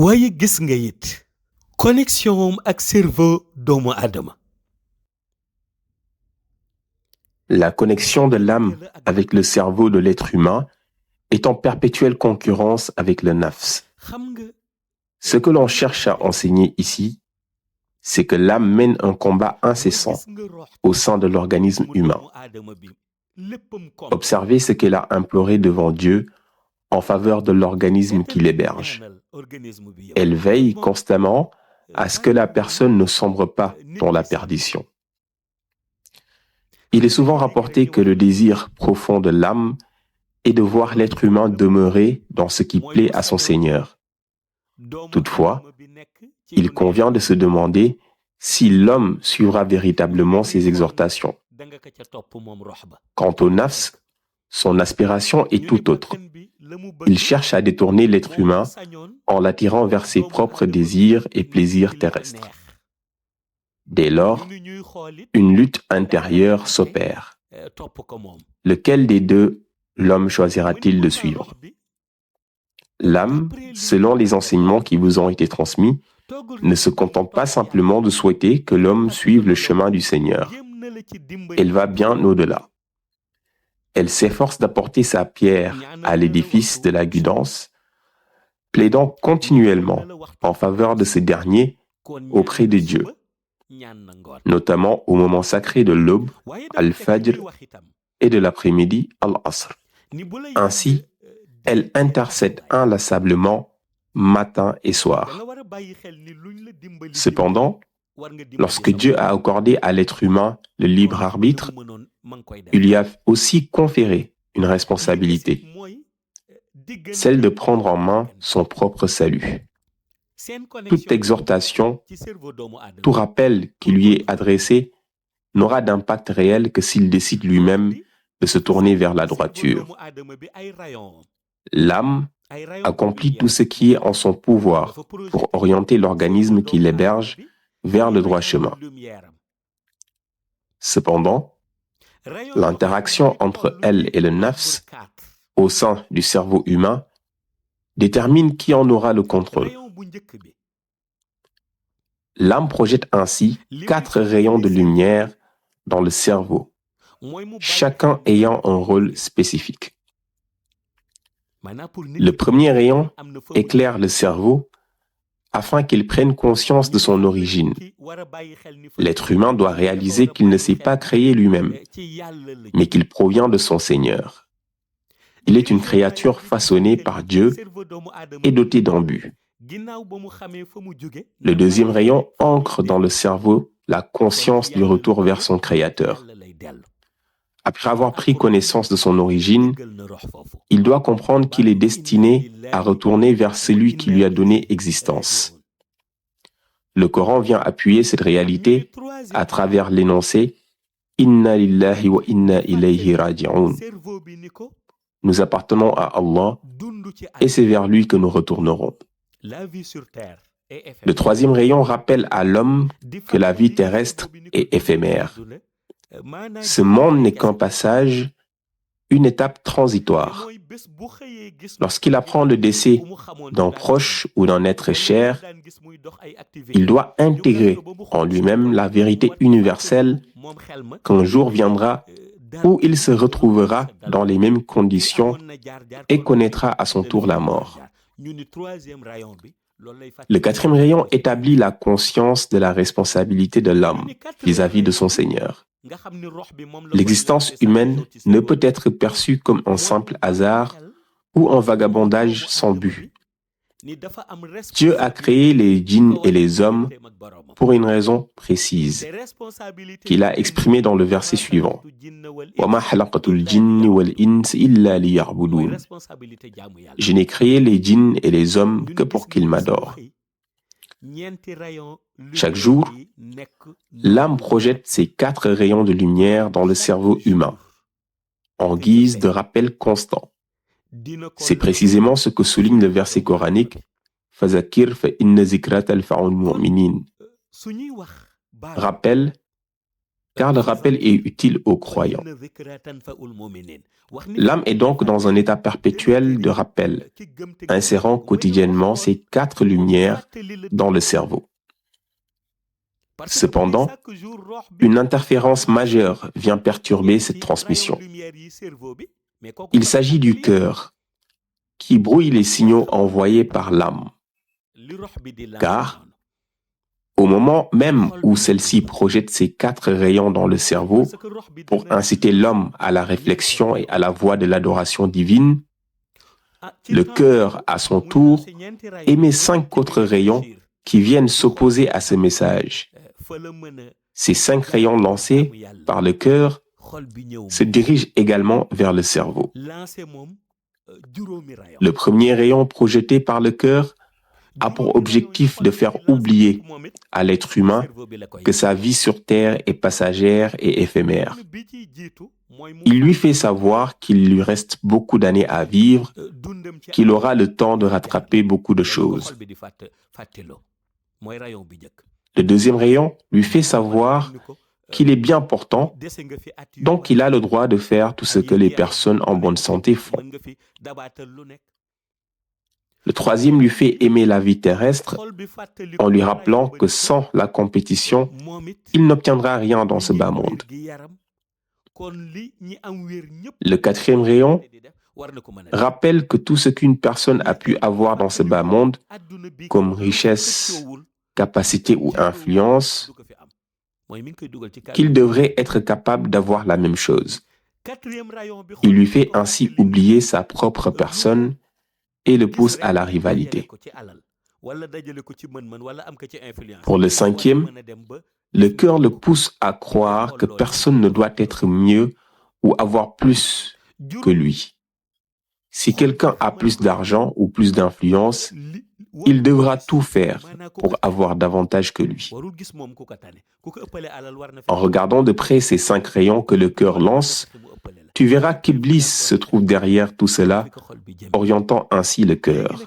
waaye gis nga it connexion ak cerveau doomu aadama. La connexion de l'âme avec le cerveau de l'être humain est en perpétuelle concurrence avec le nafs. Ce que l'on cherche à enseigner ici, c'est que l'âme mène un combat incessant au sein de l'organisme humain. Observez ce qu'elle a imploré devant Dieu en faveur de l'organisme qui l'héberge. Elle veille constamment à ce que la personne ne sombre pas dans la perdition. Il est souvent rapporté que le désir profond de l'âme est de voir l'être humain demeurer dans ce qui plaît à son Seigneur. Toutefois, il convient de se demander si l'homme suivra véritablement ses exhortations. Quant au nafs, son aspiration est tout autre. Il cherche à détourner l'être humain en l'attirant vers ses propres désirs et plaisirs terrestres. Dès lors, une lutte intérieure s'opère. Lequel des deux l'homme choisira-t-il de suivre? L'âme, selon les enseignements qui vous ont été transmis, ne se contente pas simplement de souhaiter que l'homme suive le chemin du Seigneur. Elle va bien au-delà. Elle s'efforce d'apporter sa pierre à l'édifice de la guidance, plaidant continuellement en faveur de ce dernier auprès de Dieu, notamment au moment sacré de l'aube, al-Fajr, et de l'après-midi, al-Asr. Ainsi, elle intercède inlassablement matin et soir. Cependant, lorsque Dieu a accordé à l'être humain le libre arbitre, il lui a aussi conféré une responsabilité, celle de prendre en main son propre salut. Toute exhortation, tout rappel qui lui est adressé n'aura d'impact réel que s'il décide lui-même de se tourner vers la droiture. L'âme accomplit tout ce qui est en son pouvoir pour orienter l'organisme qui l'héberge vers le droit chemin. Cependant, l'interaction entre elle et le nafs au sein du cerveau humain détermine qui en aura le contrôle. L'âme projette ainsi 4 rayons de lumière dans le cerveau, chacun ayant un rôle spécifique. Le premier rayon éclaire le cerveau afin qu'il prenne conscience de son origine. L'être humain doit réaliser qu'il ne s'est pas créé lui-même, mais qu'il provient de son Seigneur. Il est une créature façonnée par Dieu et dotée d'un but. Le deuxième rayon ancre dans le cerveau la conscience du retour vers son Créateur. Après avoir pris connaissance de son origine, il doit comprendre qu'il est destiné à retourner vers celui qui lui a donné existence. Le Coran vient appuyer cette réalité à travers l'énoncé « Inna lillahi wa inna ilayhi raji'un » Nous appartenons à Allah et c'est vers lui que nous retournerons. Le troisième rayon rappelle à l'homme que la vie terrestre est éphémère. Ce monde n'est qu'un passage, une étape transitoire. Lorsqu'il apprend le décès d'un proche ou d'un être cher, il doit intégrer en lui-même la vérité universelle qu'un jour viendra où il se retrouvera dans les mêmes conditions et connaîtra à son tour la mort. Le quatrième rayon établit la conscience de la responsabilité de l'homme vis-à-vis de son Seigneur. L'existence humaine ne peut être perçue comme un simple hasard ou un vagabondage sans but. Dieu a créé les djinns et les hommes pour une raison précise, qu'il a exprimée dans le verset suivant. Je n'ai créé les djinns et les hommes que pour qu'ils m'adorent. Chaque jour, l'âme projette ces 4 rayons de lumière dans le cerveau humain, en guise de rappel constant. C'est précisément ce que souligne le verset coranique « Fazakir fa inna zikra tanfa'ul mu'minin » Rappelle, car le rappel est utile aux croyants. L'âme est donc dans un état perpétuel de rappel, insérant quotidiennement ces 4 lumières dans le cerveau. Cependant, une interférence majeure vient perturber cette transmission. Il s'agit du cœur, qui brouille les signaux envoyés par l'âme. Car, au moment même où celle-ci projette ses 4 rayons dans le cerveau pour inciter l'homme à la réflexion et à la voie de l'adoration divine, le cœur, à son tour, émet 5 autres rayons qui viennent s'opposer à ce message. Ces 5 rayons lancés par le cœur se dirigent également vers le cerveau. Le premier rayon projeté par le cœur a pour objectif de faire oublier à l'être humain que sa vie sur Terre est passagère et éphémère. Il lui fait savoir qu'il lui reste beaucoup d'années à vivre, qu'il aura le temps de rattraper beaucoup de choses. Le deuxième rayon lui fait savoir qu'il est bien portant, donc il a le droit de faire tout ce que les personnes en bonne santé font. Le troisième lui fait aimer la vie terrestre en lui rappelant que sans la compétition, il n'obtiendra rien dans ce bas monde. Le quatrième rayon rappelle que tout ce qu'une personne a pu avoir dans ce bas monde, comme richesse, capacité ou influence, qu'il devrait être capable d'avoir la même chose. Il lui fait ainsi oublier sa propre personne et le pousse à la rivalité. Pour le cinquième, le cœur le pousse à croire que personne ne doit être mieux ou avoir plus que lui. Si quelqu'un a plus d'argent ou plus d'influence, il devra tout faire pour avoir davantage que lui. En regardant de près ces 5 rayons que le cœur lance, tu verras qu'Iblis se trouve derrière tout cela, orientant ainsi le cœur.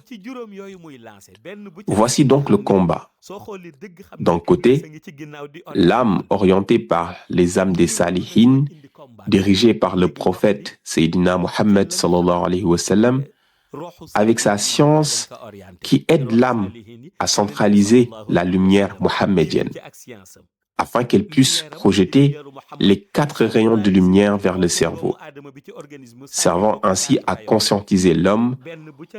Voici donc le combat. D'un côté, l'âme orientée par les âmes des Salihin, dirigée par le prophète Sayyidina Muhammad sallallahu alayhi wa sallam, avec sa science qui aide l'âme à centraliser la lumière mohammedienne, afin qu'elle puisse projeter les 4 rayons de lumière vers le cerveau, servant ainsi à conscientiser l'homme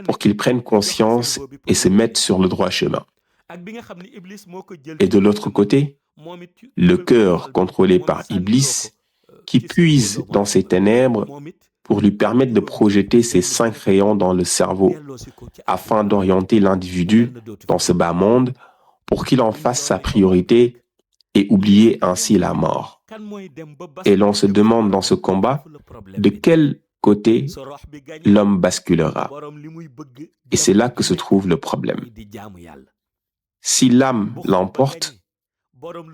pour qu'il prenne conscience et se mette sur le droit chemin. Et de l'autre côté, le cœur contrôlé par Iblis, qui puise dans ses ténèbres pour lui permettre de projeter ces 5 rayons dans le cerveau, afin d'orienter l'individu dans ce bas monde pour qu'il en fasse sa priorité et oublier ainsi la mort. Et l'on se demande dans ce combat de quel côté l'homme basculera. Et c'est là que se trouve le problème. Si l'âme l'emporte,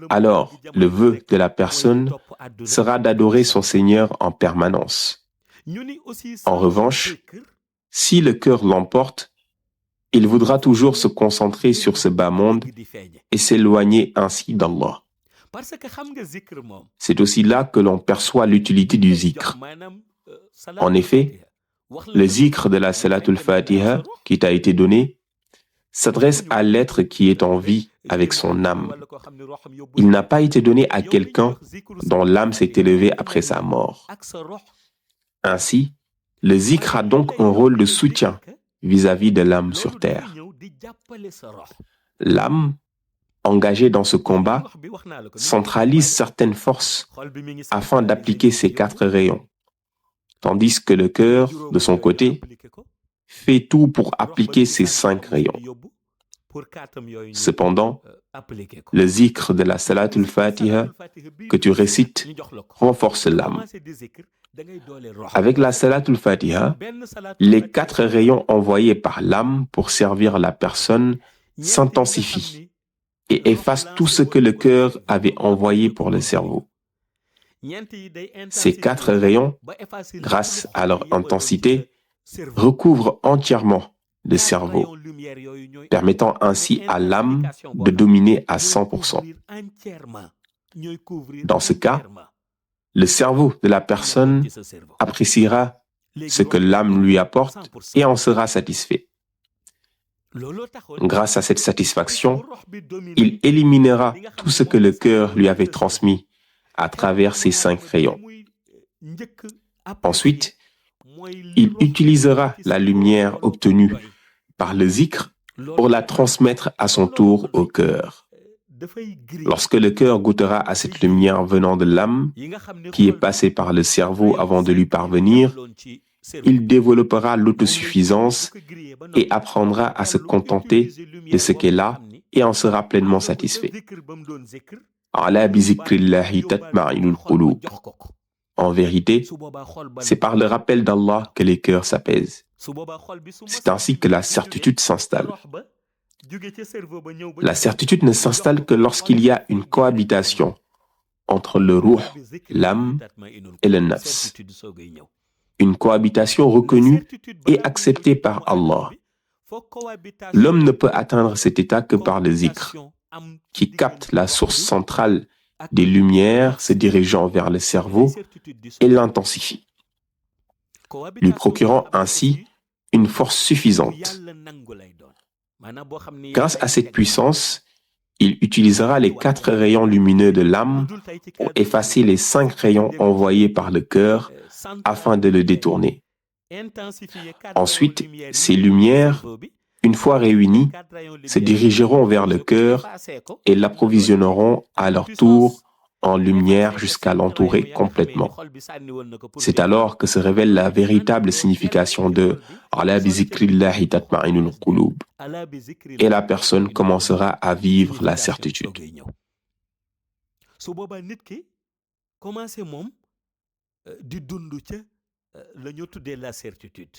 alors le vœu de la personne sera d'adorer son Seigneur en permanence. En revanche, si le cœur l'emporte, il voudra toujours se concentrer sur ce bas monde et s'éloigner ainsi d'Allah. C'est aussi là que l'on perçoit l'utilité du zikr. En effet, le zikr de la Salatul Fatiha qui t'a été donné s'adresse à l'être qui est en vie avec son âme. Il n'a pas été donné à quelqu'un dont l'âme s'est élevée après sa mort. Ainsi, le zikr a donc un rôle de soutien vis-à-vis de l'âme sur terre. L'âme, engagée dans ce combat, centralise certaines forces afin d'appliquer ces 4 rayons, tandis que le cœur, de son côté, fait tout pour appliquer ces 5 rayons. Cependant, le zikr de la Salatul Fatiha que tu récites renforce l'âme. Avec la Salatul Fatiha, les 4 rayons envoyés par l'âme pour servir la personne s'intensifient et effacent tout ce que le cœur avait envoyé pour le cerveau. Ces 4 rayons, grâce à leur intensité, recouvrent entièrement le cerveau, permettant ainsi à l'âme de dominer à 100%. Dans ce cas, le cerveau de la personne appréciera ce que l'âme lui apporte et en sera satisfait. Grâce à cette satisfaction, il éliminera tout ce que le cœur lui avait transmis à travers ces 5 rayons. Ensuite, il utilisera la lumière obtenue par le zikr pour la transmettre à son tour au cœur. Lorsque le cœur goûtera à cette lumière venant de l'âme, qui est passée par le cerveau avant de lui parvenir, il développera l'autosuffisance et apprendra à se contenter de ce qu'est là et en sera pleinement satisfait. Ala bi zikrillahi tatma'inul qulub. En vérité, c'est par le rappel d'Allah que les cœurs s'apaisent. C'est ainsi que la certitude s'installe. La certitude ne s'installe que lorsqu'il y a une cohabitation entre le ruh, l'âme, et le nafs. Une cohabitation reconnue et acceptée par Allah. L'homme ne peut atteindre cet état que par le zikr, qui capte la source centrale des lumières se dirigeant vers le cerveau et l'intensifie, lui procurant ainsi une force suffisante. Grâce à cette puissance, il utilisera les 4 rayons lumineux de l'âme pour effacer les 5 rayons envoyés par le cœur afin de le détourner. Ensuite, ces lumières, une fois réunies, se dirigeront vers le cœur et l'approvisionneront à leur tour en lumière jusqu'à l'entourer complètement. C'est alors que se révèle la véritable signification de « Ala bi zikrillahi tatma'inul qulub » et la personne commencera à vivre la certitude. commencé moom di dund ca la ñu tuddee la certitude